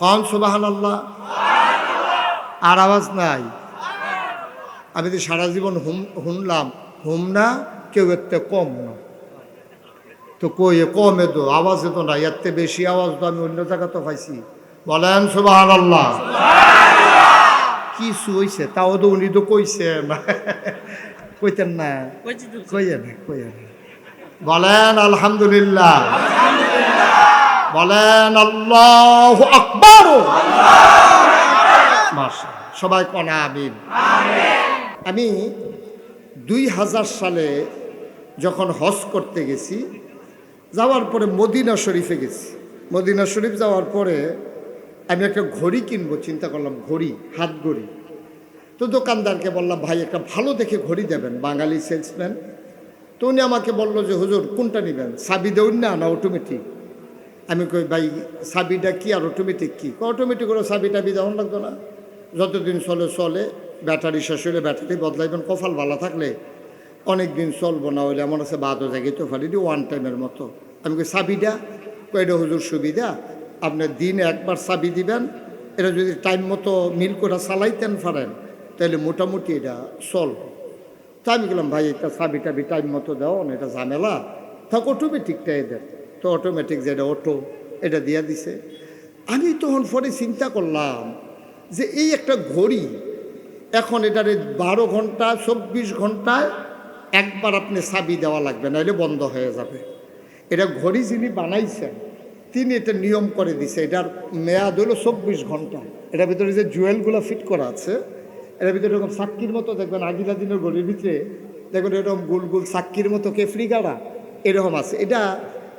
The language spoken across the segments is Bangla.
কন সুবহানাল্লাহ। আর আওয়াজ নাই। আমি তো সারা জীবন শুনলাম, হুম না কেউ এতে কম না, তো কই কমে তো আওয়াজে তো না, এতে বেশি আওয়াজ তো আমি অন্য জায়গা তো পাইছি। বলেন সুবহানাল্লাহ। কিছু হইছে তাও তো উনি তো কইছে না, কইতেন না, কইয়া না কইয়া না। বলেন আলহামদুলিল্লাহ, বলেন আল্লাহু আকবার। মাশাআল্লাহ, সবাই কোন আমিন। আমি 2000 সালে যখন হজ করতে গেছি, যাওয়ার পরে মদিনা শরীফে গেছি। মদিনা শরীফ যাওয়ার পরে আমি একটা ঘড়ি কিনবো চিন্তা করলাম, ঘড়ি, হাত ঘড়ি। তো দোকানদারকে বললাম, ভাই একটা ভালো দেখে ঘড়ি দেবেন, বাঙালি সেলসম্যান। তো উনি আমাকে বললো যে হুজুর কোনটা নেবেন, চাবি দেউন না অটোমেটিক? আমি কই ভাই চাবিটা কি আর অটোমেটিক কি? অটোমেটিক করে চাবি টাবি দেওয়ান লাগতো না, যতদিন চলে চলে, ব্যাটারি শেষ হলে ব্যাটারি বদলাইবেন, কপাল ভালো থাকলে অনেক দিন চলবো, না হইলে এমন আছে বাদও জায়গায় তো ফালি ওয়ান টাইমের মতো। আমি কই চাবিটা? কয়টা হুজুর সুবিধা, আপনার দিন একবার চাবি দিবেন, এটা যদি টাইম মতো মিল করে চালাইতেন পারেন তাহলে মোটামুটি এটা চল। তা আমি গেলাম, ভাই এটা চাবি টাবি টাইম মতো দাও না, এটা ঝামেলা থাক, অটোমেটিকটাই দেন। তো অটোমেটিক যেটা অটো, এটা দিয়া দিছে। আমি তখন পরে চিন্তা করলাম যে এই একটা ঘড়ি, এখন এটার 12 ঘন্টা 24 ঘন্টায় একবার আপনি চাবি দেওয়া লাগবে, নাহলে বন্ধ হয়ে যাবে। এটা ঘড়ি যিনি বানাইছেন তিনি এটা নিয়ম করে দিছে, এটার মেয়াদ হলো 24 ঘন্টা। এটার ভিতরে যে জুয়েলগুলো ফিট করা আছে, এটার ভিতরে এরকম চাক্কির মতো দেখবেন, আগিলা দিনের ঘড়ির ভিতরে দেখবেন এরকম গোল গোল চাক্কির মতো কেফরি গাড়া এরকম আছে। এটা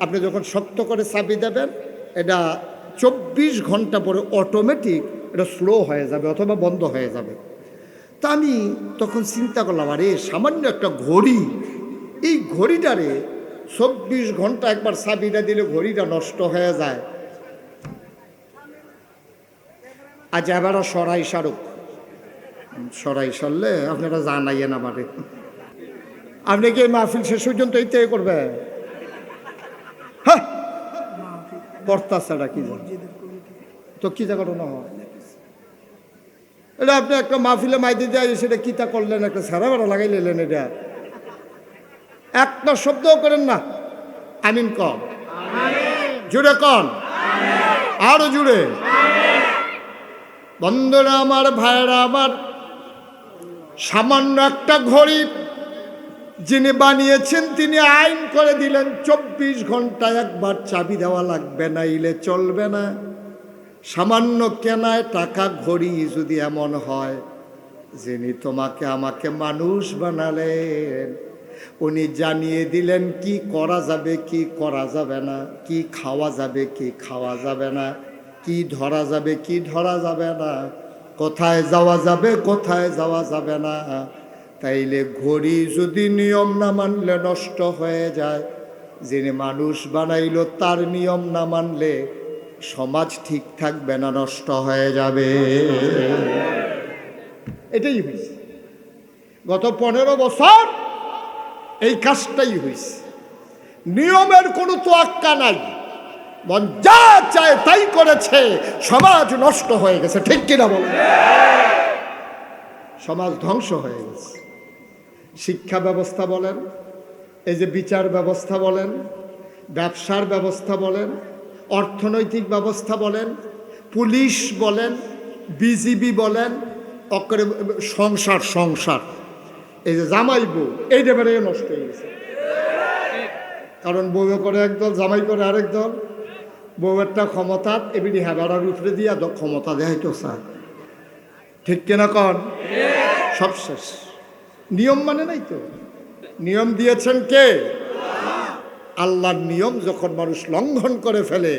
আপনি যখন শক্ত করে চাবি দেবেন, এটা 24 ঘন্টা পরে অটোমেটিক এটা স্লো হয়ে যাবে অথবা বন্ধ হয়ে যাবে। তা আমি তখন চিন্তা করলাম, আরে সামান্য একটা ঘড়ি, এই ঘড়িটারে 24 ঘন্টা একবার চাবিটা দিলে ঘড়িটা নষ্ট হয়ে যায়। আজ এবারও সরাই সারুক, সরাই সারলে আপনারা জানাইয়েন আমারে। আপনি কি মাহফিল শেষ পর্যন্ত এইটাই করবে? হ্যাঁ, কর্তা ছাড়া কি তো কি যা ঘটনা হয় এটা? আপনি একটা মাহফিলে মাইতে যায়, সেটা কিতা করলেন, একটা সারা বেড়া লাগাই নিলেন, এটা একটা শব্দও করেন না। আমিন কন, জুড়ে কন, আরো জুড়ে। বন্ধুরা আমার, ভাইরা আমার, সামান্য একটা ঘড়ি যিনি বানিয়েছেন তিনি আইন করে দিলেন 24 ঘন্টায় একবার চাবি দেওয়া লাগবে, না ইলে চলবে না। সামান্য কেনায় টাকা ঘড়ি যদি এমন হয়, যিনি তোমাকে আমাকে মানুষ বানালেন উনি জানিয়ে দিলেন কি করা যাবে কি করা যাবে না, কি খাওয়া যাবে কি খাওয়া যাবে না, কি ধরা যাবে কি ধরা যাবে না, কোথায় যাওয়া যাবে কোথায় যাওয়া যাবে না। তাইলে ঘড়ি যদি নিয়ম না মানলে নষ্ট হয়ে যায়, যিনি মানুষ বানাইল তার নিয়ম না মানলে সমাজ ঠিক থাকবে না, নষ্ট হয়ে যাবে। এটাই হয়েছে গত 15 বছর, এই কাজটাই হয়েছে। নিয়মের কোনো তোয়াক্কা নাই, মন যা চায় তাই করেছে, সমাজ নষ্ট হয়ে গেছে। ঠিক কিনা বলেন? সমাজ ধ্বংস হয়ে গেছে। শিক্ষা ব্যবস্থা বলেন, এই যে বিচার ব্যবস্থা বলেন, ব্যবসার ব্যবস্থা বলেন, অর্থনৈতিক ব্যবস্থা বলেন, পুলিশ বলেন, বিজিবি বলেন, অকরে সংসার সংসার, এই যে জামাই বউ, এইটা বেড়ে নষ্ট হয়ে গেছে। কারণ বউ করে একদল, জামাই করে আরেক দল। বউ একটা ক্ষমতা এবিডি হেবারার উপরে দিয়া ক্ষমতা দেখাইতো স্যার। ঠিক কিনা কন? সব শেষ। নিয়ম মানে নাই তো। নিয়ম দিয়েছেন কে? আল্লাহর নিয়ম যখন মানুষ লঙ্ঘন করে ফেলে,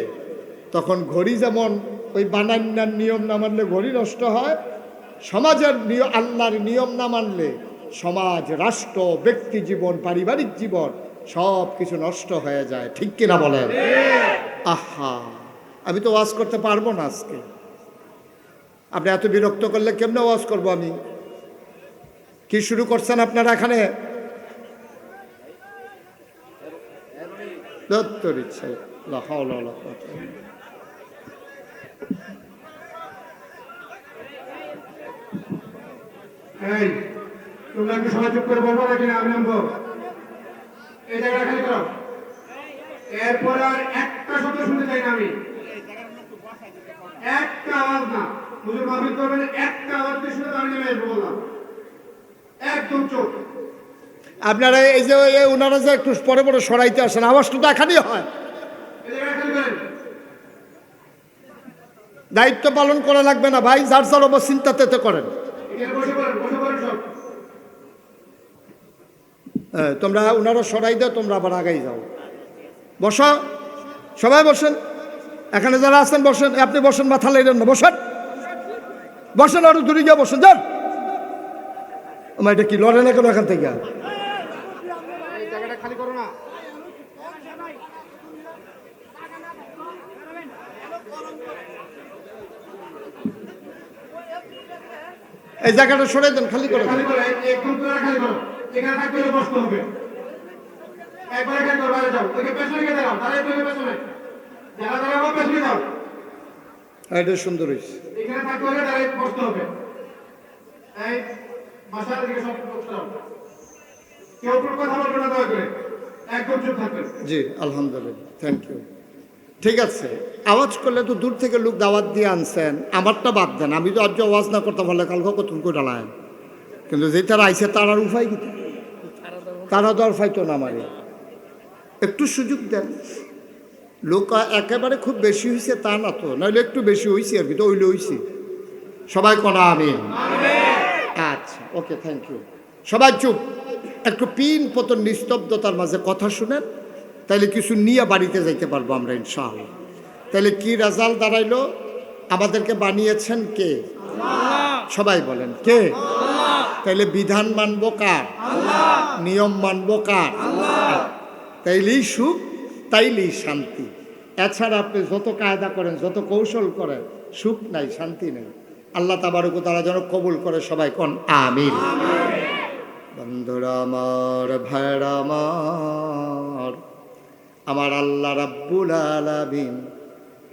তখন ঘড়ি যেমন ওই বানান্নার নিয়ম না মানলে ঘড়ি নষ্ট হয়, সমাজের আল্লাহর নিয়ম না মানলে সমাজ, রাষ্ট্র, ব্যক্তি জীবন, পারিবারিক জীবন সব কিছু নষ্ট হয়ে যায়। ঠিক কিনা বলেন? আহা, আমি তো ওয়াজ করতে পারবো না আজকে। আপনি এত বিরক্ত করলে কেমনে ওয়াজ করবো আমি? কি শুরু করছেন আপনারা এখানে? দত্তর ইচ্ছা এই তোমরা কি সবাই চুপ করে বলবো নাকি না আমি নামবো? এই জায়গাটা খালি করো। এরপর আর একটা শব্দ শুনতে চাই না আমি, একটা আওয়াজ না। হুজুর মাহফিল করবেন, একটা আওয়াজ দিয়ে শুনে আমি নেমে আসবো বললাম, একদম চোখ। আপনারা এই যে ওনারা যে একটু পরে পরে সরাইতে আসেন, আওয়াজটা তো এখানেই হয়। এই জায়গাটা খালি করেন। দায়িত্ব পালন করা লাগবে না ভাই, যার যার অবস্থা চিন্তাতে করেন। এখানে বসে পড়েন সব। তোমরা ওনারা সরাই দাও, তোমরা আবার আগাই যাও। বসো, সবাই বসেন। এখানে যারা আছেন বসেন, আপনি বসেন, মাথা লাইলেন না, বসেন বসেন, আরো দূরে গিয়ে বসেন, যান। আমার এটা কি লড়ে না কেন এখান থেকে? এই জায়গাটা খালি করো না। এই জায়গাটা সরাই দেন, খালি করে খালি করো, একদম পুরো খালি করো। এখানে থাকতে হলে বসতে হবে। একবার এখানে করো, বাইরে যাও। ওকে পেছনে গিয়ে দাঁড়াও, দাঁড়াই তুমি পেছনে। যারা দাঁড়াবো পেছনে যাও। এটা সুন্দর হয়েছে। এখানে থাকতে হলে দাঁড়াই বসতে হবে। এই বাসার দিকে সব বসতে হবে। কেউ কোনো কথা বলবে না দয়া করে, একদম চুপ থাকবেন। জি আলহামদুলিল্লাহ, থ্যাংক ইউ। ঠিক আছে, আওয়াজ করলে তো দূর থেকে লোক দাওয়াত দিয়ে আনছেন, আমারটা বাদ দেন। আমি তো আজ আওয়াজ না করতে পারলে কালকে কতক্ষণ করে ডালায়, কিন্তু যে তারা আইসে তার আর উপায় কি? তারা দর ফাইতো না আমারে, একটু সুযোগ দেন। লোক একেবারে খুব বেশি হয়েছে তা না তো, নাহলে একটু বেশি হয়েছে আর কি, তো ওইলে হয়েছে। সবাই কনা আমি। আচ্ছা ওকে, থ্যাংক ইউ। সবাই চুপ, একটু পিন পতন নিস্তব্ধতার মাঝে কথা শুনেন, তাইলে কিছু নিয়ে বাড়িতে যাইতে পারবো আমরা ইনশাআল্লাহ। তাইলে কি রেজাল্ট দাঁড়াইলো? আমাদেরকে বানিয়েছেন কে? সবাই বলেন কে? তাইলে বিধান মানবো কার? নিয়ম মানবো কার? তাইলেই সুখ, তাইলেই শান্তি। এছাড়া আপনি যত কায়দা করেন, যত কৌশল করেন, সুখ নাই, শান্তি নেই। আল্লাহ তাবারক ওয়া তাআলা যেন কবুল করে। সবাই কোন আমিন। বন্ধুরা আমার, ভাইরা আমার আল্লাহ রাব্বুল আলামিন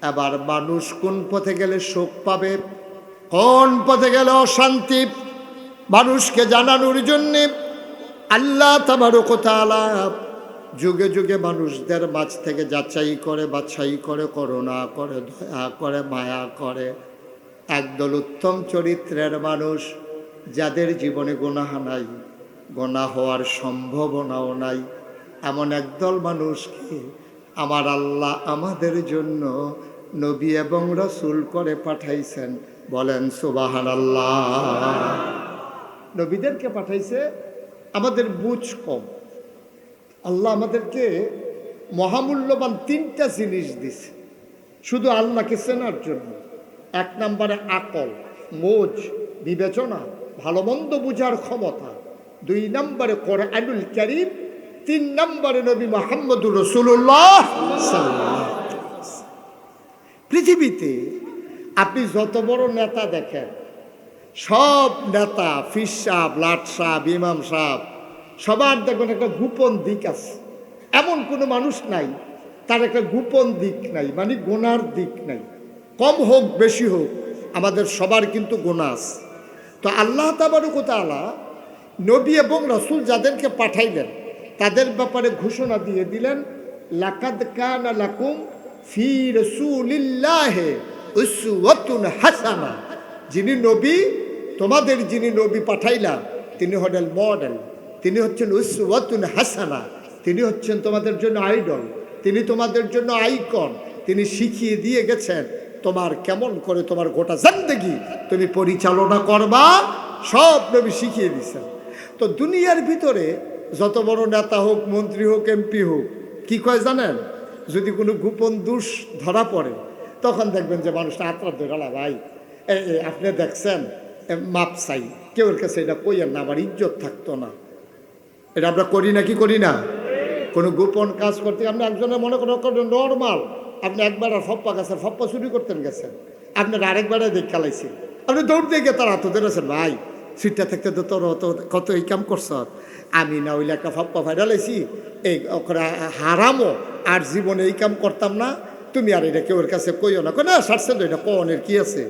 এবার মানুষ কোন পথে গেলে সুখ পাবে, কোন পথে গেলে অশান্তি, মানুষকে জানানোর জন্যে আল্লাহ তাবারক ওয়া তাআলা যুগে যুগে মানুষদের মাঝ থেকে যাচাই করে, বাছাই করে, করুণা করে, দয়া করে, মায়া করে একদল উত্তম চরিত্রের মানুষ, যাদের জীবনে গুনাহ নাই, গুনাহ হওয়ার সম্ভাবনাও নাই, এমন একদল মানুষকে আমার আল্লাহ আমাদের জন্য নবী এবং রাসূল করে পাঠাইছেন। বলেন সুবহানাল্লাহ। নবীদেরকে পাঠাইছে, আমাদের বুঝ কম। আল্লাহ আমাদেরকে মহামূল্যবান তিনটা জিনিস দিছে শুধু আল্লাহকে চেনার জন্য। এক নম্বরে আকল, মোজ, বিবেচনা, ভালো মন্দ বুঝার ক্ষমতা। দুই নম্বরে কোরআনুল কারীম। তিন নম্বরে নবী মুহাম্মদুর রাসূলুল্লাহ সাল্লাল্লাহু আলাইহি ওয়াসাল্লাম। পৃথিবীতে আপনি যত বড় নেতা দেখেন, সব নেতা, ফির সাহেব, লাট সাহেব, ইমাম সাহেব, সবার দেখবেন একটা গোপন দিক আছে। এমন কোনো মানুষ নাই তার একটা গোপন দিক নাই, মানে গুনার দিক নাই। কম হোক বেশি হোক, আমাদের সবার কিন্তু গুনাহ আছে। তো আল্লাহ তাবারক ওয়া তাআলা নবী এবং রাসূল যাদেরকে পাঠাইলেন তাদের ব্যাপারে ঘোষণা দিয়ে দিলেন, লাকাদ কানা লাকুম ফি রাসূলিল্লাহি উসওয়াতুন হাসানা। যিনি নবী, তোমাদের যিনি নবী পাঠাইলা, তিনি হলেন মডেল, তিনি হচ্ছেন উসওয়াতুন হাসানা, তিনি হচ্ছেন তোমাদের জন্য আইডল, তিনি তোমাদের জন্য আইকন। তিনি শিখিয়ে দিয়ে গেছেন তোমার কেমন করে তোমার গোটা জিন্দেগি তুমি পরিচালনা করবা, সব নবী শিখিয়ে দিয়েছেন। তো দুনিয়ার ভিতরে যত বড় নেতা হোক, মন্ত্রী হোক, এমপি হোক, কি কয় জানেন? যদি কোনো গোপন দোষ ধরা পড়ে তখন দেখবেন যে মানুষটা আত্মার ধরালা, ভাই আপনি দেখছেন, মাপ চাই, কেউর কাছে এটা কইয়েন না, আমার ইজ্জত থাকতো না। এটা আমরা করি না কি করি না? কোনো গোপন কাজ করতে আপনি একজনের মনে করেন নর্মাল, আপনি একবার আর ফপ্পা গেছেন, ফপ্পা চুরি করতেন গেছেন, আপনার আরেকবারে দেখ খেলাইছেন, আপনি দৌড় দিয়ে গিয়ে তার হাত ধরেছেন, ভাই সিটটা থাকতে তো তোর কত এই কাম করছ, আমি না হইলে একটা ফপ্পা ফাইডালাইছি, এই হারামো আর জীবনে এই কাম করতাম না, তুমি আর এটা কেউ ওর কাছে কইও না, কই না সারছে তো এটা কনের কি আছে।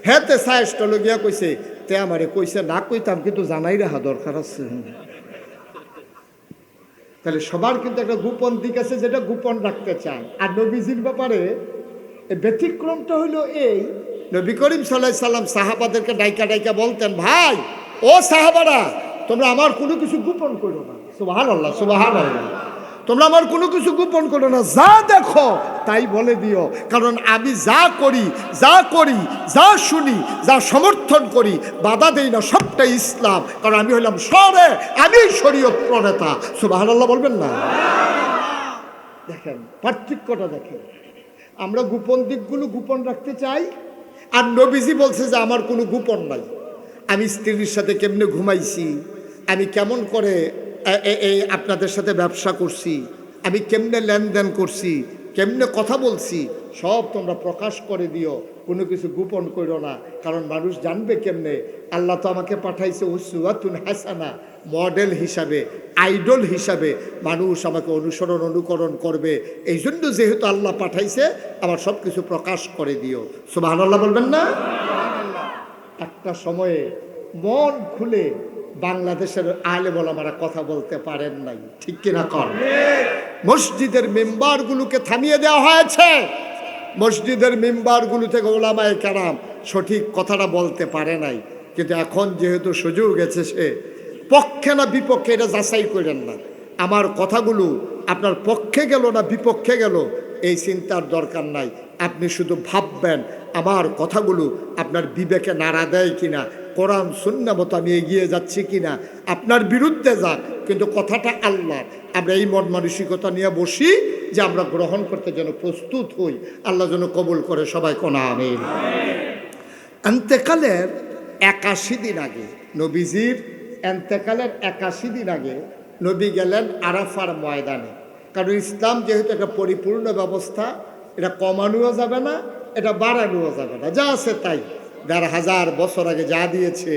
হ্যাঁ তে সায়েস্টল গিয়া কইছে, তে আমারে কইছে না কইতাম কিন্তু জানাই রাখা দরকার আছে। তাহলে সবার কিন্তু একটা গোপন দিক আছে যেটা গোপন রাখতে চায়। আর নবীজির ব্যাপারে ব্যতিক্রমটা হইল এই, নবী করিম সাল্লাল্লাহু আলাইহি সাল্লাম সাহাবাদেরকে ডাইকা ডাইকা বলতেন, ভাই ও সাহাবারা তোমরা আমার কোনো কিছু গোপন করো না। সুবহানাল্লাহ সুবহানাল্লাহ। তোমরা আমার কোনো কিছু গোপন করো না, যা দেখো তাই বলে দিও, কারণ আমি যা করি যা শুনি যা সমর্থন করি বাধা দেই না, সবটাই ইসলাম, কারণ আমি হইলাম আমি শরীয়ত প্রণেতা। সুবহানাল্লাহ বলবেন না? দেখেন পার্থক্যটা দেখেন, আমরা গোপন দিকগুলো গোপন রাখতে চাই, আর নবীজি বলছে যে আমার কোনো গোপন নাই। আমি স্ত্রীর সাথে কেমনে ঘুমাইছি, আমি কেমন করে এই আপনাদের সাথে ব্যবসা করছি, আমি কেমনে লেনদেন করছি, কেমনে কথা বলছি, সব তোমরা প্রকাশ করে দিও, কোনো কিছু গোপন করো না, কারণ মানুষ জানবে কেমনে। আল্লাহ তো আমাকে পাঠাইছে উসওয়াতুন হাসানা, মডেল হিসাবে, আইডল হিসাবে মানুষ আমাকে অনুকরণ করবে। এই জন্য যেহেতু আল্লাহ পাঠাইছে আমার সব কিছু প্রকাশ করে দিও। সুবহানাল্লাহ বলবেন না? একটা সময়ে মন খুলে বাংলাদেশের আলেম ওলামারা কথা বলতে পারেন নাই, ঠিক কিনা কর? মসজিদের মেম্বারগুলোকে থামিয়ে দেওয়া হয়েছে, মসজিদের মেম্বারগুলো থেকে ওলামায়ে কেরাম সঠিক কথাটা বলতে পারে নাই। কিন্তু এখন যেহেতু সুযোগ এসেছে, পক্ষে না বিপক্ষে এটা যাচাই করেন না, আমার কথাগুলো আপনার পক্ষে গেল না বিপক্ষে গেল এই চিন্তার দরকার নাই। আপনি শুধু ভাববেন আমার কথাগুলো আপনার বিবেকে নাড়া দেয় কিনা, কোরআন সুন্নাহ মতো আমি এগিয়ে যাচ্ছি কিনা। আপনার বিরুদ্ধে যাক, কিন্তু কথাটা আল্লাহ। আমরা এই মন মানসিকতা নিয়ে বসি যে আমরা গ্রহণ করতে যেন প্রস্তুত হই। আল্লাহ যেন কবুল করে, সবাই কোনা আমিন। এন্তেকালের 81 দিন আগে, নবীজির এন্তেকালের 81 দিন আগে নবী গেলেন আরাফার ময়দানে। কারণ ইসলাম যেহেতু একটা পরিপূর্ণ ব্যবস্থা, এটা কমানোও যাবে না, এটা বাড়ানোও যাবে না, যা আছে তাই ১,৫০০ বছর আগে যা দিয়েছে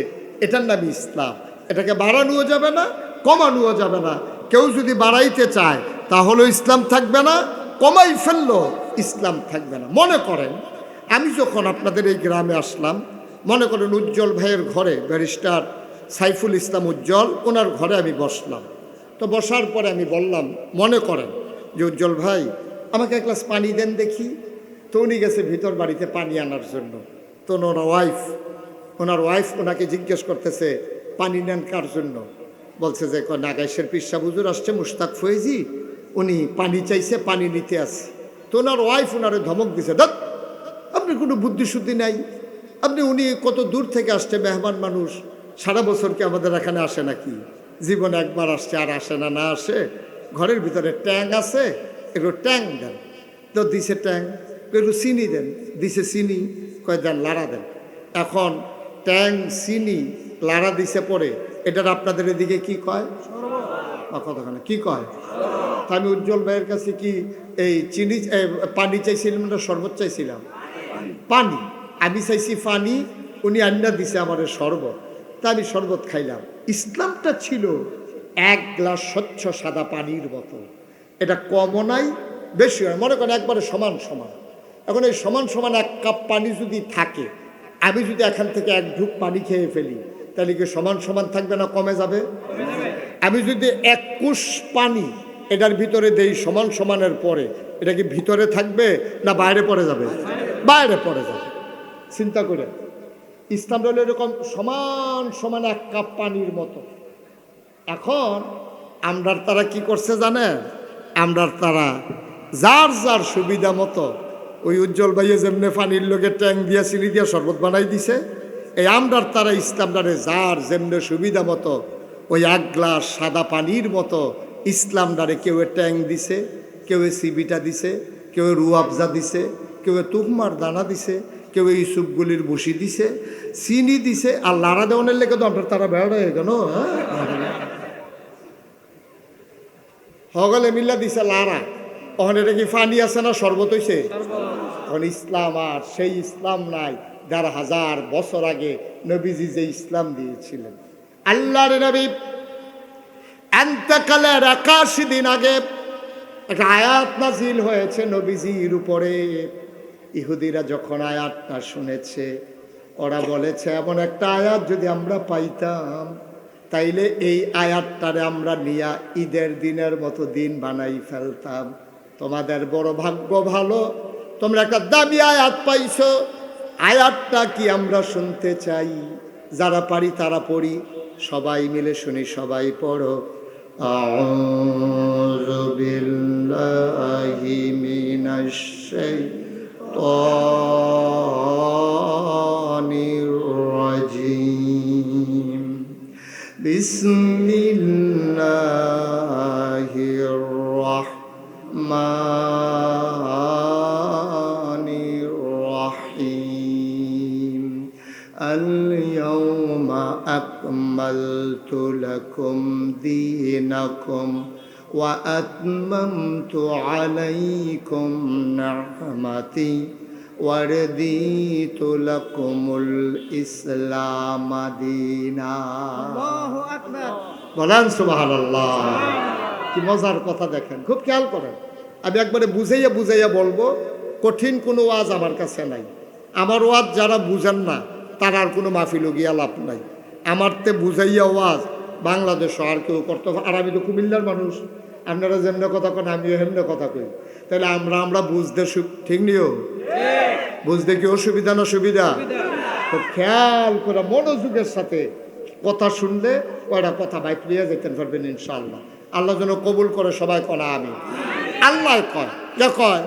এটার নামই ইসলাম। এটাকে বাড়ানোও যাবে না, কমানোও যাবে না। কেউ যদি বাড়াইতে চায় তাহলেও ইসলাম থাকবে না, কমাই ফেললো ইসলাম থাকবে না। মনে করেন আমি যখন আপনাদের এই গ্রামে আসলাম, মনে করেন উজ্জ্বল ভাইয়ের ঘরে, ব্যারিস্টার সাইফুল ইসলাম উজ্জ্বল, ওনার ঘরে আমি বসলাম। তো বসার পরে আমি বললাম, মনে করেন যে উজ্জ্বল ভাই আমাকে এক গ্লাস পানি দেন দেখি। তো উনি গেছে ভিতর বাড়িতে পানি আনার জন্য। তো ওনার ওয়াইফ ওনাকে জিজ্ঞেস করতেছে, পানি নেন কার জন্য? বলছে যে নাগাইশের পিসা হুজুর আসছে, মুশতাক ফয়েজি, উনি পানি চাইছে, পানি নিতে আসে। তো ওনার ওয়াইফ ওনারে ধমক দিছে, দেখ আপনি কোনো বুদ্ধিশুদ্ধি নাই, উনি কত দূর থেকে আসছে, মেহমান মানুষ, সারা বছর কি আমাদের এখানে আসে নাকি? জীবনে একবার আসছে, আর আসে না, না আসে। ঘরের ভিতরে ট্যাং আছে, একটু ট্যাং দেন। তো দিছে ট্যাং। একটু চিনি দেন, দিছে চিনি, কয় দেন লাড়া দেন। এখন ট্যাং চিনি লাড়া দিছে পরে, এটার আপনাদের এদিকে কি কয়? কতখানে কি কয়? তা আমি উজ্জ্বল ভাইয়ের কাছে কি এই চিনি পানি চাইছিলাম না শরবত চাইছিলাম? পানি। আমি চাইছি পানি, উনি আন্না দিছে আমার শরবত, তা আমি শরবত খাইলাম। ইসলামটা ছিল এক গ্লাস স্বচ্ছ সাদা পানির বোতল। এটা কমও নাই বেশি হয়, মনে করেন একবারে সমান সমান। এখন এই সমান সমান এক কাপ পানি যদি থাকে, আমি যদি এখান থেকে এক ঢুক পানি খেয়ে ফেলি, তাহলে কি সমান সমান থাকবে না কমে যাবে? আমি যদি এক কুশ পানি এটার ভিতরে দেই সমান সমানের পরে, এটা কি ভিতরে থাকবে না বাইরে পড়ে যাবে? বাইরে পড়ে যাবে। চিন্তা করে, ইসলাম হলো এরকম সমান সমান এক কাপ পানির মতো। এখন আমরার তারা কি করছে জানেন? আমরার তারা যার যার সুবিধা মতো, ওই উজ্জ্বল ভাইয়ে যেমনি পানির লোকে ট্যাং দিয়া চিনি দিয়া শরবত বানাই দিছে, এই আমরার তারা ইসলামটারে যার যেমনি সুবিধা মতো ওই এক গ্লাস সাদা পানির মতো ইসলামটারে কেউ ট্যাং দিছে, কেউ সিবিটা দিছে, কেউ রুয়াবজা দিছে, কেউ তুকমার দানা দিছে, কেউ ইসুপগুলির বসি দিছে, চিনি দিছে। আর লাড়া দেওয়ানের লেগে তো আমরা তারা বেড়া হয়ে গেল, হগলে মিল্লা দিছে লাড়া। ওখানে এটা কি পানি আছে না শরবত হইছে? এখন ইসলাম আর সেই ইসলাম নাই ১,৫০০ বছর আগে নবীজি যে ইসলাম দিয়েছিলেন। আল্লাহর নবী এন্তেকালের ৮১ দিন আগে একটা আয়াত নাজিল হয়েছে নবীজির উপরে। ইহুদিরা যখন আয়াতটা শুনেছে, ওরা বলেছে এমন একটা আয়াত যদি আমরা পাইতাম, তাইলে এই আয়াতটারে আমরা নিয়া ঈদের দিনের মতো দিন বানাই ফেলতাম। তোমাদের বড় ভাগ্য ভালো, তোমরা একটা দামি আয়াত পাইছো। আয়াতটা কি আমরা শুনতে চাই? যারা পারি তারা পড়ি, সবাই মিলে শুনি, সবাই পড়ো। আউযু বিল্লাহি মিনাশ শাইতানির রাজিম। বিসমিল্লাহির রাহমানির রাহিম। اليوم أكملت لكم دينكم وأتممت عليكم نعمتي ورضيت لكم الإسلام دينا। আল্লাহু আকবার। বলেন সুবহানাল্লাহ। কি মজার কথা দেখেন, খুব খেয়াল করেন। আমি একবারে বুঝাইয়া বুঝাইয়া বলবো, কঠিন কোনো ওয়াজ আমার কাছে নাই। আমার ওয়াজ যারা বুঝেন না তার আর কোনো মাহফিল গিয়া লাভ নাই। আমার তে বুঝাইয়া ওয়াজ বাংলাদেশ আর কেউ করতে। আর আমি তো কুমিল্লার মানুষ, আপনারা যেমন কথা কেন আমিও হেমনে কথা কই। তাহলে আমরা বুঝতে ঠিক নিও, বুঝতে কি অসুবিধা না সুবিধা? খুব খেয়াল করে মনোযোগের সাথে কথা শুনলে ওরা কথা বাইক নিয়ে যেতে পারবেন ইনশাআল্লাহ। আল্লাহ যেন কবুল করে, সবাই করা আমি। আল্লাহ কয়, কে কয়?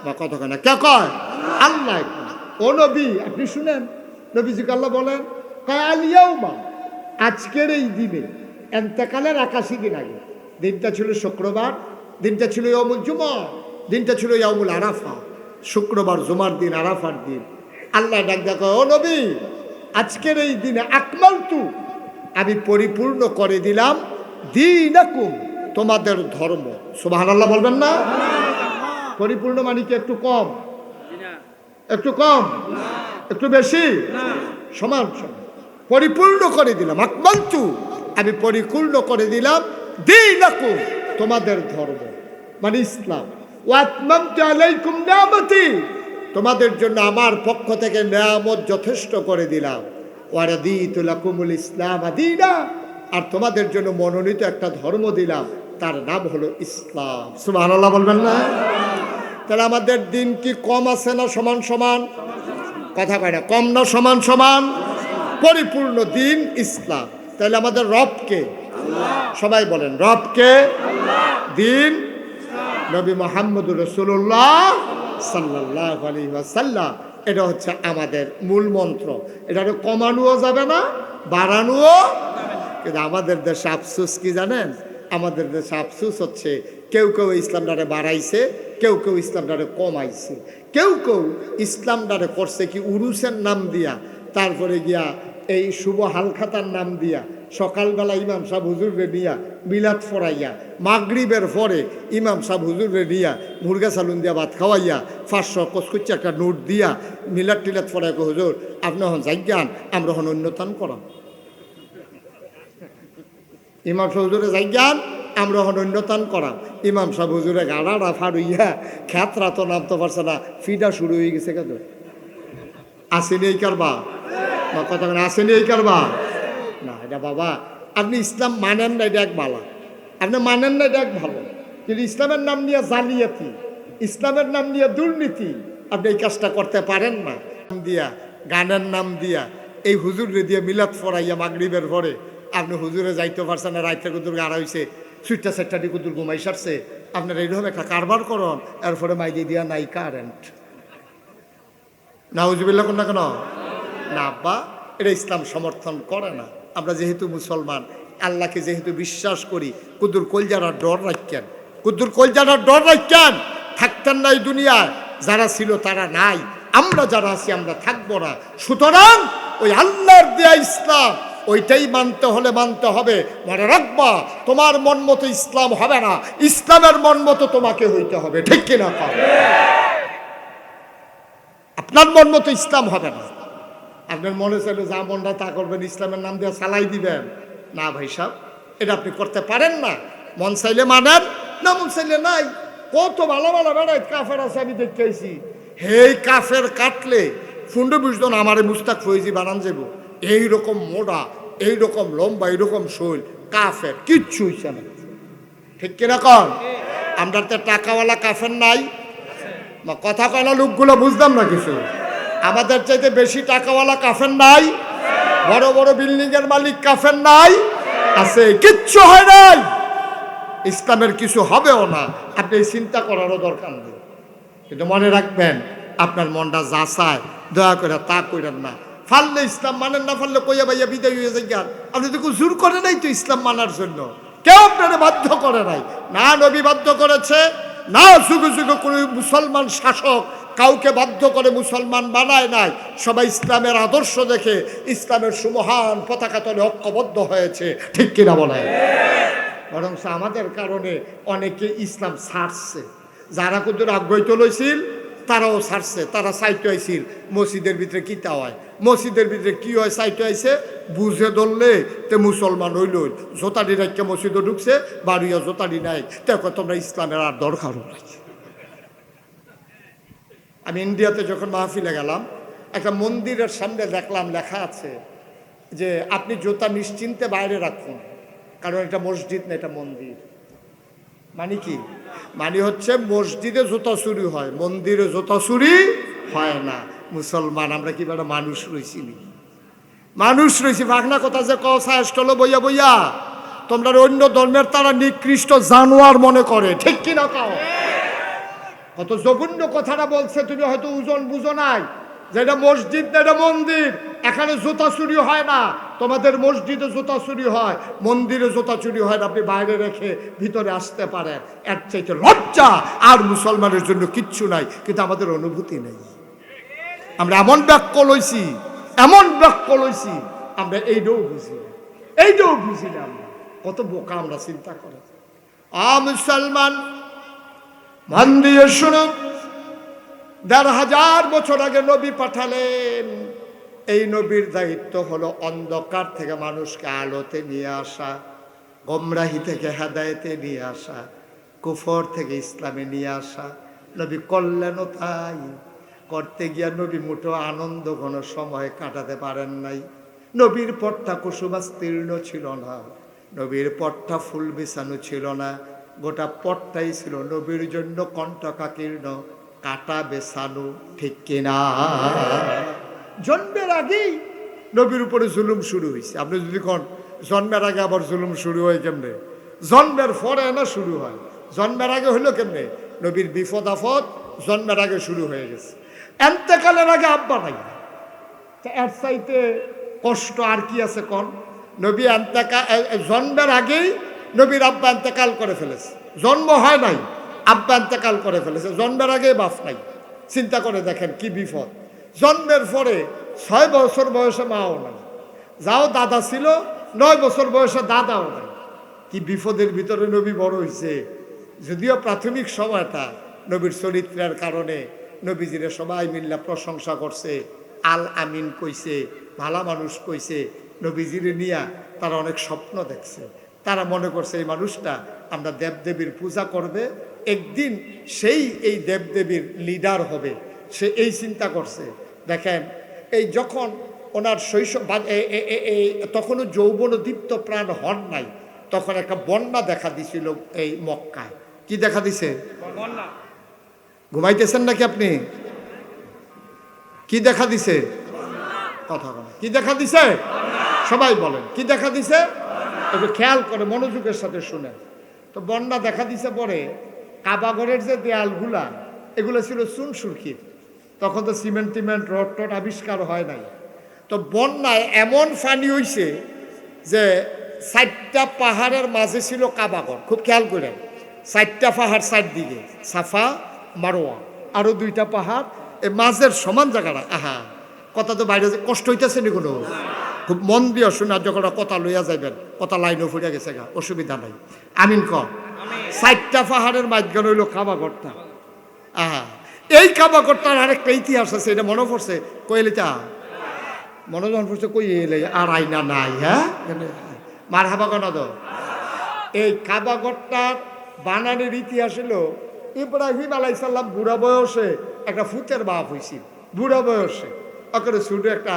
বা কথা কয় না, কে কয়? আল্লাহ কয়। ও নবী আপনি শুনেন, নবীজিকে আল্লাহ বলেন কায়ালিয়াউমা, আজকের এই দিনে, এন্তেকালের 81 দিন আগে, দিনটা ছিল শুক্রবার, দিনটা ছিল ইয়াউমুল জুমা, দিনটা ছিল ইয়াউমুল আরাফা। শুক্রবার, জুমার দিন, আরাফার দিন। আল্লাহ ডাক দেখো, ও নবী আজকের এই দিনে আকমালতু, আমি পরিপূর্ণ করে দিলাম, দীনাকুম, তোমাদের ধর্ম। সুবহানাল্লাহ বলবেন না? পরিপূর্ণ মানে কি একটু কম, একটু কম, একটু বেশি, সমান সমান। পরিপূর্ণ করে দিলাম, আকমালতু, আমি পরিপূর্ণ করে দিলাম, দীনাকুম, তোমাদের ধর্ম মানে ইসলাম। ওয়া আতমামতু আলাইকুম নিয়ামতি, তোমাদের জন্য আমার পক্ষ থেকে নিয়ামত যথেষ্ট করে দিলাম। ওয়া রাদিতু লাকুমুল ইসলাম দীনা, আর তোমাদের জন্য মনোনীত একটা ধর্ম দিলাম, তার নাম হলো ইসলাম। সুবহানাল্লাহ বলবেন না? তাহলে আমাদের দিন কি কম আছে না সমান সমান? কথা কয় না, কম না সমান সমান? পরিপূর্ণ দিন ইসলাম। তাহলে আমাদের রবকে, সবাই বলেন রবকে, দিন নবী মুহাম্মদুর রাসূলুল্লাহ সাল্লাল্লাহু আলাইহি ওয়াসাল্লাম, এটা হচ্ছে আমাদের মূল মন্ত্র। এটা কমানোও যাবে না, বাড়ানোও। কিন্তু আমাদের দেশে আফসোস কি জানেন? আমাদের দেশে আফসোস হচ্ছে কেউ কেউ ইসলামটারে বাড়াইছে, কেউ কেউ ইসলামটারে কমাইছে। কেউ কেউ ইসলামটারে করছে কি উরুসের নাম দিয়া, তারপরে গিয়া এই শুভ হালখাতার নাম দিয়া, সকালবেলা ইমাম সাহেব হুজুরে নিয়া মিলাদ ফরাইয়া, মাগরিবের পরে ইমাম সাহেব হুজুরে নিয়া মুরগা সালুন দিয়া ভাত খাওয়াইয়া 500 কচকুচ্ছি একটা নোট দিয়া মিলাদ টিলাদ ফরাই, হুজুর আপনি হন যাইজ্ঞান, আমরা হন অন্যতান করাম। ইমাম সাহেব হুজুরে যাইজ্ঞান, আমরা হন অন্যতান করাম। ইমাম সাহেব হুজুরে গাড়াটা ফাড়ুইয়া খ্যাতরা তো নামতে পারছে না, ফিডা শুরু হয়ে গেছে। কেন আসেনি এই কারবা? বা কথা আসেনি এই কারবা? না, এটা বাবা আপনি ইসলাম মানেন না, এটা এক বালা। আপনি মানেন না, এটা এক ভালো। কিন্তু ইসলামের নাম নিয়ে জালিয়াতি, ইসলামের নাম নিয়ে দুর্নীতি, আপনি এই কাজটা করতে পারেন না। নাম দিয়া, গানের নাম দিয়া, এই হুজুরে দিয়ে মিলাদ ফরাইয়া মাগরিবের পরে আপনি হুজুরে যাইতে পারছেন না, রাইতে কুদুর গাড়া হয়েছে, সুইটটা সেটটা কুদুর ঘুমাই সারছে, আপনার এইরকম একটা কারবার করন, এরপরে মাইকে দিয়া নাই কারেন্ট। নাউজুবিল্লাহ কোন না কেন? না আব্বা, এটা ইসলাম সমর্থন করে না। আমরা যেহেতু মুসলমান, আল্লাহকে যেহেতু বিশ্বাস করি, কুদ্দুর কলজারা ডর রাখেন, কুদ্দুর কলজারা ডর রাখেন। থাকতেন না এই দুনিয়ায়, যারা ছিল তারা নাই, আমরা যারা আছি আমরা থাকবো না। সুতরাং ওই আল্লাহর দেয়া ইসলাম, ওইটাই মানতে হলে মানতে হবে। মনে রাখবা, তোমার মন মতো ইসলাম হবে না, ইসলামের মন মতো তোমাকে হইতে হবে। ঠিক কিনা? আপনার মন মতো ইসলাম হবে না। আপনার মনে চাইলে যা মনটা তা করবেন, ইসলামের নাম দিয়ে চালাই দিবেন। না ভাই সাহেব, এটা আপনি করতে পারেন না। মন চাইলে মানেন, নামন চাইলে নাই। কত ভালো ভালো বেড়াই কাফের আছে আমি দেখতেছি। হেই কাফের কাটলে ফুন্ড বুঝতো না আমার মুস্তাক ফৈজি বানান যাব। এইরকম মোটা, এইরকম লম্বা, এইরকম শৈল কাফের কিচ্ছু হইছে না। ঠিক কিনা কন? আমরা তো টাকাওয়ালা কাফের নাই। কথা কয় না লোকগুলো, বুঝলাম না কিছু। আমাদের চাইতে বেশি টাকাওয়ালা কাফের নাই? বড় বড় বিল্ডিং এর মালিক কাফের নাই? আছে, কিচ্ছু হয় নাই। ইসলামের কিছু হবেও না, আপনি চিন্তা করারও দরকার নেই। কিন্তু মনে রাখবেন, আপনার মনটা যা চায় দয়া করে তা করেন না। ফাললে ইসলাম মানেন, না ফাললে কইয়া বাইয়া বিদায় হয়ে যান। আপনি তো জোর করে নাই তো ইসলাম মানার জন্য, কেউ আপনারা বাধ্য করে নাই। না নবী বাধ্য করেছে, না যুগে যুগে কোনো মুসলমান শাসক কাউকে বাধ্য করে মুসলমান বানায় নাই। সবাই ইসলামের আদর্শ দেখে ইসলামের সুমহান পতাকা তলে ঐক্যবদ্ধ হয়েছে। ঠিক কিনা বলেন? বরং আমাদের কারণে অনেকে ইসলাম ছাড়ছে। যারা কুদুর আগ্রহ লইছিল তারাও ছাড়ছে। তারা সাইটে আইছিল মসজিদের ভিতরে কিতা হয়, মসজিদের ভিতরে কি হয় সাইটে আইছে বুঝে ধরলে তে মুসলমান হইল। জোতাডি রাখকে মসজিদে ঢুকছে, বাড়িয়া জোতাডি নাই, দেখো তোমরা ইসলামের আর দরকারও নাই। আমি ইন্ডিয়াতে যখন মাহফিলে গেলাম, একটা মন্দিরের সামনে দেখলাম লেখা আছে যে আপনি জুতা নিশ্চিন্তে বাইরে রাখুন, কারণ এটা মসজিদ না, এটা মন্দির। মানে কি? মানে হচ্ছে মসজিদে জুতা চুরি হয়, মন্দিরে জুতা চুরি হয় না। মুসলমান আমরা কি বেটা মানুষ রয়েছি নি? মানুষ রয়েছি। ভাগনা কথা যে কলো বইয়া বইয়া তোমরা অন্য ধর্মের তারা নিকৃষ্ট জানোয়ার মনে করে। ঠিক কিনা কাও? কত জঘন্য কথাটা বলছে, তুমি হয়তো ওজন বুঝো নাই যে এটা মসজিদ না, এটা মন্দির। এখানে জুতা চুরি হয় না। তোমাদের মসজিদে জুতা চুরি হয়, মন্দিরে জুতা চুরি হয় না। আপনি বাইরে রেখে ভিতরে আসতে পারেন, এর চাইতে লজ্জা আর মুসলমানের জন্য কিচ্ছু নাই। কিন্তু আমাদের অনুভূতি নেই। আমরা এমন বাক্য লইছি, এমন বাক্য লইছি, আমরা এইটাও বুঝি না, এইটাও বুঝি না। আমরা কত বোকা আমরা, চিন্তা করে। মুসলমান মান দিয়ে শুনুন, ১,৫০০ বছর আগে নবী পাঠালেন। এই নবীর দায়িত্ব হলো অন্ধকার থেকে মানুষকে আলোতে নিয়ে আসা, গোমরাহি থেকে হেদায়েতে নিয়ে আসা, কুফর থেকে ইসলামে নিয়ে আসা। নবী করলেনও তাই। করতে গিয়া নবী মুঠো আনন্দ ঘন সময় কাটাতে পারেন নাই। নবীর পথটা কুসুমাস্তীর্ণ ছিল না, নবীর পথটা ফুল বিছানো ছিল না। গোটা পথটাই ছিল নবীর জন্য কণ্টকাকীর্ণ, কাটা বেছানো। ঠিক কিনা? জন্মের আগেই নবীর উপরে জুলুম শুরু হয়েছে। আপনি যদি কোন জন্মের আগে আবার জুলুম শুরু হয় কেমনে? জন্মের পরে না শুরু হয়। জন্মের আগে হইলো কেমনে? নবীর বিপদ আপদ জন্মের আগে শুরু হয়ে গেছে। এন্তেকালের আগে আব্বা নাই। এর চাইতে কষ্ট আর কি আছে কোন? নবী জন্মের আগেই নবীর আব্বা এন্তেকাল করে ফেলেছে। জন্ম হয় নাই, আব্বা এন্তেকাল করে ফেলেছে। জন্মের আগে বাপ নাই। চিন্তা করে দেখেন কি বিপদ। জন্মের পরে 6 বছর বয়সে মাও নাই, যাও দাদা ছিল 9 বছর বয়সে দাদাও নাই। কি বিপদের ভিতরে নবী বড় হয়েছে। যদিও প্রাথমিক সময়টা নবীর চরিত্রের কারণে নবীজিরে সবাই মিল্লা প্রশংসা করছে, আল আমিন কইছে, ভালা মানুষ কইছে। নবীজিরে নিয়া তারা অনেক স্বপ্ন দেখছে। তারা মনে করছে এই মানুষটা আমরা দেবদেবীর পূজা করবে, একদিন সেই এই দেবদেবীর লিডার হবে। সে এই চিন্তা করছে। দেখেন, এই যখন ওনার শৈশব, তখনও যৌবন দীপ্ত প্রাণ হন নাই, তখন একটা বন্যা দেখা দিছিল এই মক্কায়। কি দেখা দিছে? ঘুমাইতেছেন নাকি আপনি? কি দেখা দিছে? কথা বলেন, কি দেখা দিছে? সবাই বলেন, কি দেখা দিছে? একটু খেয়াল করে মনোযোগের সাথে শুনেন। তো বন্যা দেখা দিছে পরে কাবাঘরের যে দেয়ালগুলা, এগুলো ছিল চুন সুরকির। তখন তো সিমেন্ট টিমেন্ট রড টড আবিষ্কার হয় নাই। তো বন্যায় এমন পানি হইছে যে 4টা পাহাড়ের মাঝে ছিল কাবাঘর। খুব খেয়াল করেন, 4টা পাহাড় 4 দিকে, সাফা মারোয়া, আরো 2টা পাহাড়, এই মাঝের সমান জায়গাটা। আহা, কথা তো বাইরে কষ্ট হইতেছে নি কোনো? খুব মন দিয়ে শুনে, যখন কথা লইয়া যাইবেন, কথা লাইনও ফুরিয়া গেছে গা, অসুবিধা নাই। আমিন কর। 4টা পাহাড়ের মাঝখানে হইল কাবাঘরটা। আহা, এই কাবাঘরটার আরেকটা ইতিহাস আছে, এটা মনে পড়ছে। কইলিতা মনে যখন পড়ছে, কই এলে আর আইনা নাই। হ্যাঁ, মার হাবা কেন তো? এই কাবাঘরটার বানানের ইতিহাস হলো ইব্রাহিম আলাইসাল্লাম বুড়া বয়সে একটা ফুতের বাপ হয়েছিল, বুড়া বয়সে ওখানে ছোট একটা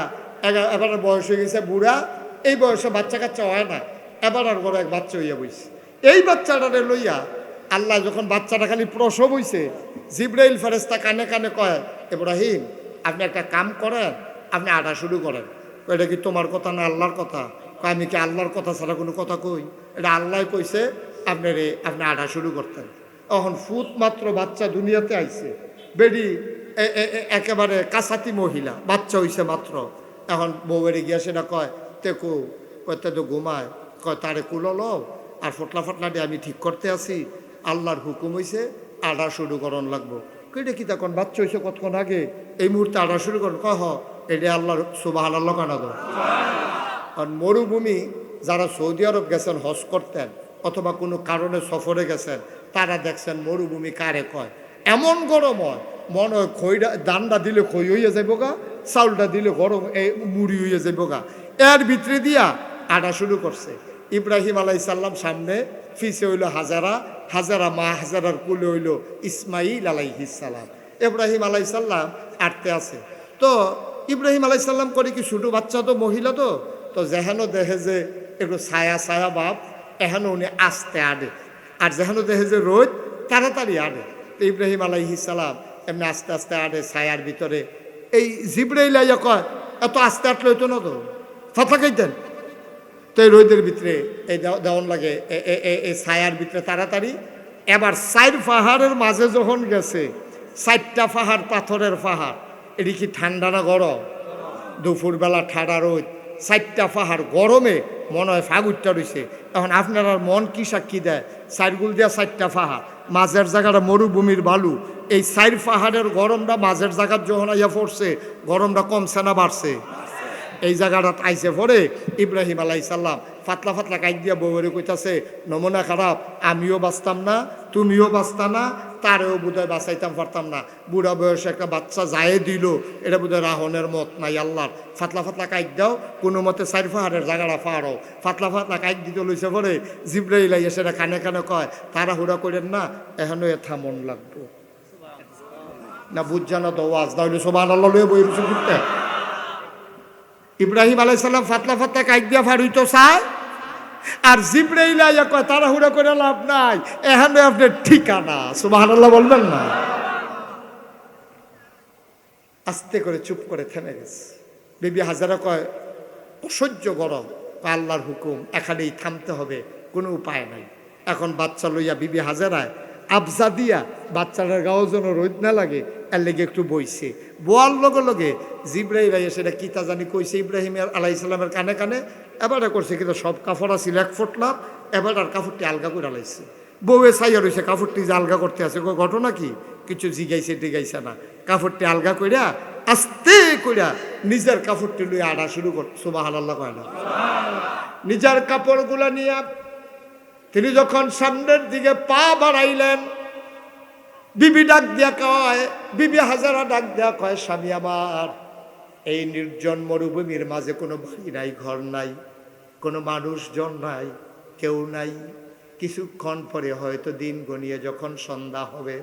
এবার বয়স হয়ে গেছে বুড়া, এই বয়সে বাচ্চা কাচ্চা হয় না, এবার আর বড় এক বাচ্চা হইয়া বইছে। এই বাচ্চাটারে লইয়া আল্লাহ যখন বাচ্চাটা খালি প্রসব হইছে, জিব্রাইল ফেরেশতা কানে কানে কয়, ইব্রাহিম আপনি একটা কাম করেন, আপনি আটা শুরু করেন। এটা কি তোমার কথা না আল্লাহর কথা? আমি কি আল্লাহর কথা ছাড়া কোনো কথা কই? এটা আল্লাহ কইছে আপনি আটা শুরু করতেন। এখন ফুট মাত্র বাচ্চা দুনিয়াতে আইছে, বেডি একেবারে কাছাতি মহিলা, বাচ্চা হইছে মাত্র। এখন বউয়েরে গিয়া সেটা কয় তেকু কয়তে তো ঘুমায়, কয় তারে কুলো লও আর ফটলা ফটলা দিয়ে আমি ঠিক করতে আসি, আল্লাহর হুকুম হইছে আটা শুরু করন লাগবো। কেটে কি তখন বাচ্চা হইছে কতক্ষণ আগে, এই মুহূর্তে আটা শুরু করেন, কহ এটা আল্লাহর সুবহানাল্লাহ কানা দাও। আর মরুভূমি যারা সৌদি আরব গেছেন হজ করতেন অথবা কোনো কারণে সফরে গেছেন, তারা দেখছেন মরুভূমি কারে কয়। এমন গরম হয় মনে হয় খইটা দানটা দিলে খই হইয়া যাইব গা, চাউলটা দিলে গরম এই মুড়ি হইয়া যাইব গা। এর ভিতরে দিয়া আটা শুরু করছে। ইব্রাহিম আলাইসাল্লাম সামনে, ফিসে হইল হাজারা, হাজারা মা হাজারার কুলে হইল ইসমাইল আলাইহিসাল্লাম। ইব্রাহিম আলাইসাল্লাম আটতে আছে। তো ইব্রাহিম আলাইসাল্লাম করে কি ছোটো বাচ্চা, তো মহিলা তো তো যেহেন দেখে যে একটু ছায়া ছায়া বাপ, এহেন উনি আস্তে আডে, আর যেহেন দেখে যে রোদ তাড়াতাড়ি আডে। তো ইব্রাহিম আলাইহিসাল্লাম এমনি আস্তে আস্তে আডে ছায়ার ভিতরে। এই জিব্রাইল আইয়া কয় এত আস্তে আটলে হইতো না তো, ফাঁকা খাইতেন। তো এই রোদের ভিতরে এই দেওয়ান লাগে এই ছায়ার ভিতরে তাড়াতাড়ি। এবার 4 পাহাড়ের মাঝে যখন গেছে, 4টা পাহাড় পাথরের পাহাড়, এটি কি ঠান্ডা না গরম? দুপুরবেলা ঠাডা রোদ, 4টা পাহাড় গরমে মনে হয় ফাগুরটা রয়েছে। এখন আপনার মন কি সাক্ষী দেয়? 4 গুল দিয়া 4টা পাহাড়, মাঝের জায়গাটা মরুভূমির বালু। এই 4 পাহাড়ের গরমটা মাঝের জায়গার যখন আইয়া পড়ছে, গরমটা কমছে না বাড়ছে? এই জায়গাটা আইসে পরে ইব্রাহিম আলাইসাল্লাম ফাতলা ফাতলা কাইক দিয়া বউরে কইতাছে, নমুনা খারাপ, আমিও বাঁচতাম না, তুমিও বাঁচতা না, তারেও বোধহয় বাঁচাইতাম পারতাম না। বুড়া বয়সে একটা বাচ্চা যায় দিল, এটা বোধহয় রাহনের মত নাই আল্লাহর। ফাতলা ফাতলা কাইক দাও, কোনো মতে 4 পাহাড়ের জায়গাটা পারো। ফাতলা ফাতলা কাইক দিতে লইছে পরে জিব্রাইল আইয়া সেটা কানে কানে কয়, তাড়াহুড়া করেন না, এখনো এ থামন লাগবো না, বুঝছা না তো ওয়াজ না হইলে সুবহানাল্লাহ লয়ে বই রুসু করতে। ইব্রাহিম আলাইসাল্লাম ফাতলা ফাতলা কাইক দিয়া ফাড়ুইতো চায়, আর জিব্রাইল আইয়া কয় তাড়াহুড়া করে লাভ নাই, এখানে আপনার ঠিকানা। সুবহানাল্লাহ বলবেন না? আস্তে করে চুপ করে থেমে গেছে। বিবি হাজারা কয় অসহ্য গরম, আল্লাহর হুকুম, এখানেই থামতে হবে, কোনো উপায় নাই। এখন বাচ্চা লইয়া বিবি হাজারায় আবজা দিয়া বাচ্চাটার গাও যেন রোদ না লাগে এর লেগে একটু বইছে। বোয়ার লগে লগে জিব্রাইল ভাই সেটা কিতা জানি কইছে ইব্রাহিম আলাইসাল্লামের কানে কানে। এবারে করছে কিন্তু সব কাপড় আছিল 1 ফুটলা, এবার আর কাপড়টি আলগা করে আলাইছে। বউয়ে ছাইয়া রয়েছে কাপড়টি যে আলগা করতে আছে, ঘটনা কি? কিছু জিগাইছে টিগাইছে না, কাপড়টি আলগা কইরা আস্তে কইরা নিজের কাপড়টি লইয়া আড়া শুরু কর। সুবহানাল্লাহ কয় না? নিজের কাপড়গুলা নিয়ে তিনি যখন সামনের দিকে পা বাড়াইলেন, বিবি ডাক দিয়া কয়, বিবি হাজারা ডাক দিয়া কয়, স্বামী আমার, এই নির্জন মরুভূমির মাঝে কোনো বাড়ি নাই, ঘর নাই, কোনো মানুষজন নাই, কেউ নাই। কিছুক্ষণ পরে হয়তো দিন গনিয়ে যখন সন্ধ্যা হবে,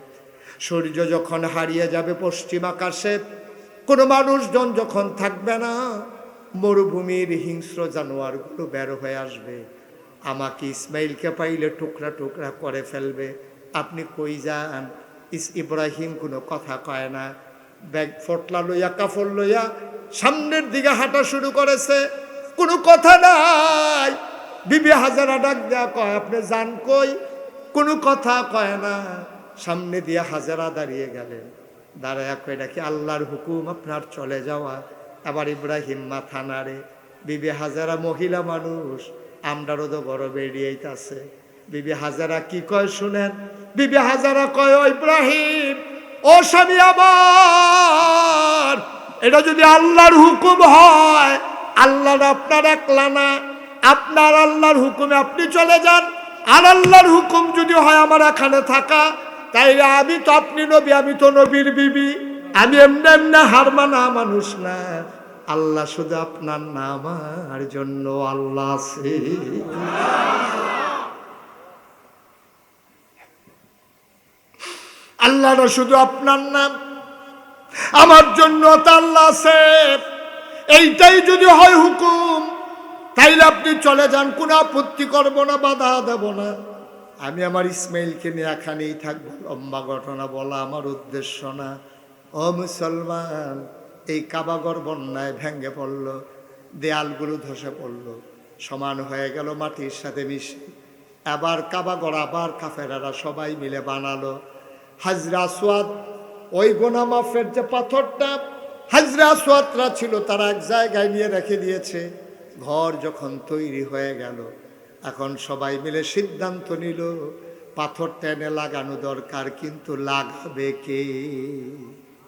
সূর্য যখন হারিয়ে যাবে পশ্চিম আকাশে, কোনো মানুষজন যখন থাকবে না, মরুভূমির হিংস্র জানোয়ারগুলো বের হয়ে আসবে, আমাকে ইসমাইলকে পাইলে টুকরা টুকরা করে ফেলবে। আপনি কই যান? ইব্রাহিম কোনো কথা কয় না, ব্যাগ ফটলা লইয়া কাপড় লইয়া সামনের দিকে হাঁটা শুরু করেছে, কোনো কথা নাই। বিবি হাজারা ডাক দেয়া কয়, আপনি যান কই? কোনো কথা কয় না। সামনে দিয়ে হাজারা দাঁড়িয়ে গেলেন, দাঁড়ায় কয়, এটা কি আল্লাহর হুকুম আপনার চলে যাওয়া? আবার ইব্রাহিম মাথা নাড়ে। বিবি হাজারা মহিলা মানুষ, আমরারও তো বড় বেরিয়েইতাছে। বিবি হাজারা কি কয় শুনেন। বিবি হাজারা কয়, ও ইব্রাহিম, ও স্বামী আমার, এটা যদি আল্লাহর হুকুম হয়, আল্লাহর আপনার একলা না, আপনার আল্লাহর হুকুমে আপনি চলে যান। আর আল্লাহর হুকুম যদি হয় আমার এখানে থাকা, তাইলে আমি তো, আপনি নবী, আমি তো নবীর বিবি, আমি এমনি এমনি হার মানা মানুষ না। আল্লাহ শুধু আপনার না, আমার জন্য আল্লাহ আছে। আল্লাহটা শুধু আপনার নাম, আমার জন্য তো আল্লাহ আছে। এইটাই যদি হয় হুকুম, তাইলে আপনি চলে যান, কোনো আপত্তি করব না, বাধা দেব না। আমি আমার ইসমাইলকে নিয়ে এখানেই থাকবো। লম্বা ঘটনা বলা আমার উদ্দেশ্য না। ও মুসলমান, এই কাবাগর বন্যায় ভেঙে পড়ল, দেয়ালগুলো ধসে পড়ল, সমান হয়ে গেল মাটির সাথে মিশে। আবার কাবাগর আবার কাফেরারা সবাই মিলে বানালো। হাজরা আসওয়াদ, ওই গোনা মাফের যে পাথরটা হাজরা আসওয়াদরা ছিল, তারা এক জায়গায় নিয়ে রেখে দিয়েছে। ঘর যখন তৈরি হয়ে গেল, এখন সবাই মিলে সিদ্ধান্ত নিল পাথরটা এনে লাগানো দরকার, কিন্তু লাগাবে কে?